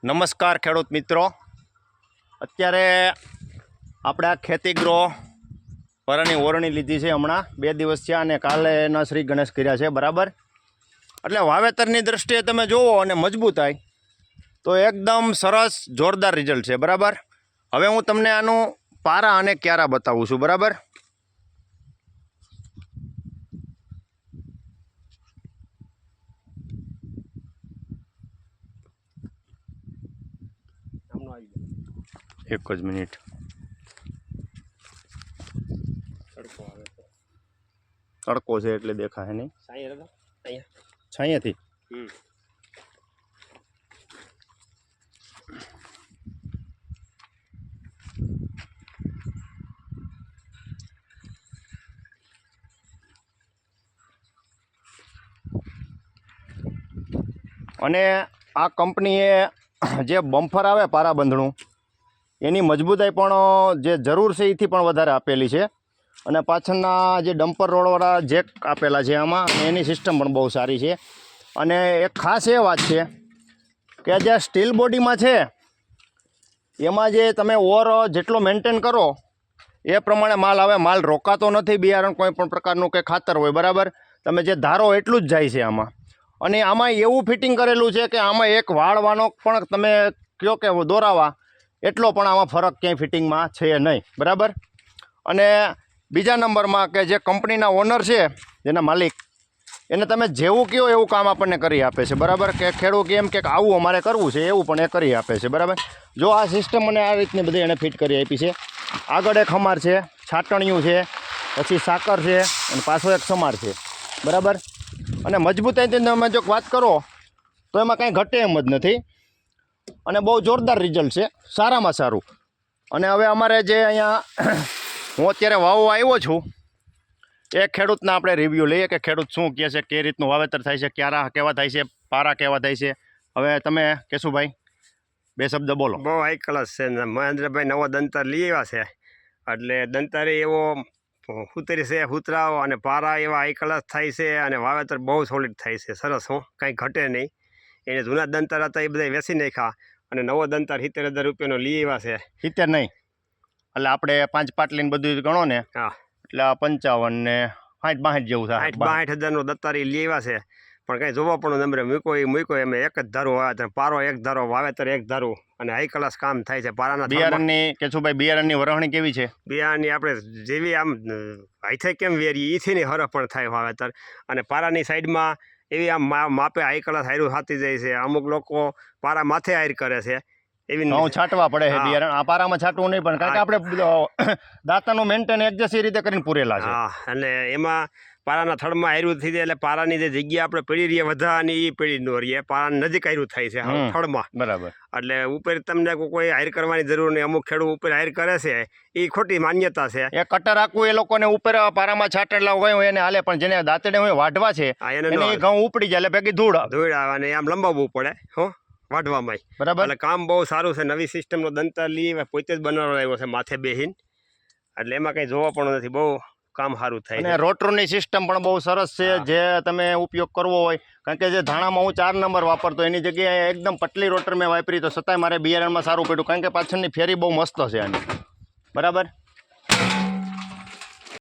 નમસ્કાર ખેડૂત મિત્રો, અત્યારે આપણે આ ખેતીગ્રો પરાની ઓરણી લીધી છે. હમણાં 2 દિવસ થયા અને કાલે એના શ્રી ગણેશ કર્યા છે. બરાબર, એટલે વાવેતરની દૃષ્ટિએ તમે જુઓ અને મજબૂતાઈ તો એકદમ સરસ જોરદાર રિઝલ્ટ છે. બરાબર, હવે હું તમને આનું પારા અને ક્યારા બતાવું છું. બરાબર, એક જ મિનિટ. તડકો છે એટલે દેખાય નહીં. છાંયાથી અને આ કંપનીએ જે બમ્ફર આવે પારા બંધણું એની મજબૂતાઈ પણ જે જરૂર છે એથી પણ વધારે આપેલી છે. અને પાછળના જે ડમ્પર રોડવાળા જેક આપેલા છે આમાં, એની સિસ્ટમ પણ બહુ સારી છે. અને એક ખાસ એ વાત છે કે જે સ્ટીલ બોડીમાં છે એમાં જે તમે ઓર જેટલો મેન્ટેન કરો એ પ્રમાણે માલ આવે. માલ રોકાતો નથી. બિયારણ કોઈ પણ પ્રકારનું કે ખાતર હોય, બરાબર, તમે જે ધારો એટલું જ જાય છે આમાં. અને આમાં એવું ફિટિંગ કરેલું છે કે આમાં એક વાળવાનો પણ તમે કહો કે દોરાવા એટલો પણ આમાં ફરક ક્યાંય ફિટિંગમાં છે નહીં. બરાબર, અને બીજા નંબરમાં કે જે કંપનીના ઓનર છે, જેના માલિક, એને તમે જેવું કહો એવું કામ આપણને કરી આપે છે. બરાબર, કે ખેડૂત એમ કે આવું અમારે કરવું છે એવું પણ એ કરી આપે છે. બરાબર, જો આ સિસ્ટમ મને આ રીતની બધી એને ફિટ કરી આપી છે. આગળ એક ખમાર છે, છાટણિયું છે, પછી સાકર છે અને પાછો એક સમાર છે. બરાબર, અને મજબૂતાઈથી તમે જો વાત કરો તો એમાં કાંઈ ઘટે એમ જ નથી. અને બહુ જોરદાર રિઝલ્ટ છે, સારામાં સારું. અને હવે અમારે જે અહીંયા હું અત્યારે વાવવા આવ્યો છું એ ખેડૂતના આપણે રિવ્યૂ લઈએ કે ખેડૂત શું કહે છે, કઈ રીતનું વાવેતર થાય છે, ક્યારા કેવા થાય છે, પારા કેવા થાય છે. હવે તમે કેશુભાઈ 2 શબ્દ બોલો. બહુ હાઈ ક્લાસ છે. મહેન્દ્રભાઈ નવો દંતર લઈ આવ્યા છે, એટલે દંતરે એવો હુતરી છે, હુતરાઓ અને પારા એવા હાઈ ક્લાસ થાય છે. અને વાવેતર બહુ સોલિડ થાય છે, સરસ. કાંઈ ઘટે નહીં. એને જૂના દંતર હતા એ બધા વેચી નાખ્યા અને નવો દંતર 70,000 રૂપિયાનો લઈ આવ્યા છે. 70 નહીં, એટલે આપણે 5 પાટલીને બધું ગણો ને, હા, એટલે 55 ને 60-62 જેવું થાય. 62,000નો દત્તાર એ લઈ આવ્યા છે. પણ કાંઈ જોવા પણ નંબરે મૂકો એમ એક જ ધારું વાવેતર, પારો એક ધારો, વાવેતર એક ધારું, અને હાઈ ક્લાસ કામ થાય છે. પારાના બિયારણની કેશુભાઈ, બિયારણની વરહણી કેવી છે? બિયારણની આપણે જેવી આમ હાઈથે કેમ વેરીએ એથી ની હરફ પણ થાય વાવેતર. અને પારાની સાઈડમાં એવી આમ માપે હાઈ ક્લાસ હાયરું થાતી જાય છે. અમુક લોકો પારા માથે હાયર કરે છે, એવી ઘઉં છાંટવા પડે છે બિયારણ. આ પારામાં છાંટવું નહીં, પણ કારણ કે આપણે દાંતાનું મેન્ટેન એડજસ્ટ એ રીતે કરીને પૂરેલા છે. હા, અને એમાં પારાના થડમાં હાયરું થઈ જાય એટલે પારાની જે જગ્યા આપણે પડી રહીએ વધારાની એ પડી ન રહીએ, પારાની નજીક હાયરું થાય છે થડમાં. બરાબર, એટલે ઉપર તમને કોઈ હાયર કરવાની જરૂર નહીં. અમુક ખેડૂત ઉપર હાયર કરે છે એ ખોટી માન્યતા છે. એ કટર આખું એ લોકોને ઉપર પારામાં છાંટેલા હોય એને હાલે, પણ જેને દાંતડે હોય વાઢવા છે એને ઘઉં ઉપડી જાય એટલે ભેગી ધૂળ આવે અને આમ લંબાવવું પડે વાઢવામાં. બરાબર, એટલે કામ બહુ સારું છે. નવી સિસ્ટમનો દંતર લઈ પોતે જ બનાવડાવ્યો છે માથે બેહીન, એટલે એમાં કંઈ જોવા પણ નથી. બહુ કામ સારું થાય. અને રોટરની સિસ્ટમ પણ બહુ સરસ છે, જે તમે ઉપયોગ કરવો હોય. કારણ કે જે ધાણામાં હું 4 નંબર વાપરતો એની જગ્યાએ એકદમ પટલી રોટર મેં વાપરી, તો છતાંય મારે બિયારણમાં સારું પડ્યું. કારણ કે પાછળની ફેરી બહુ મસ્ત છે આની. બરાબર,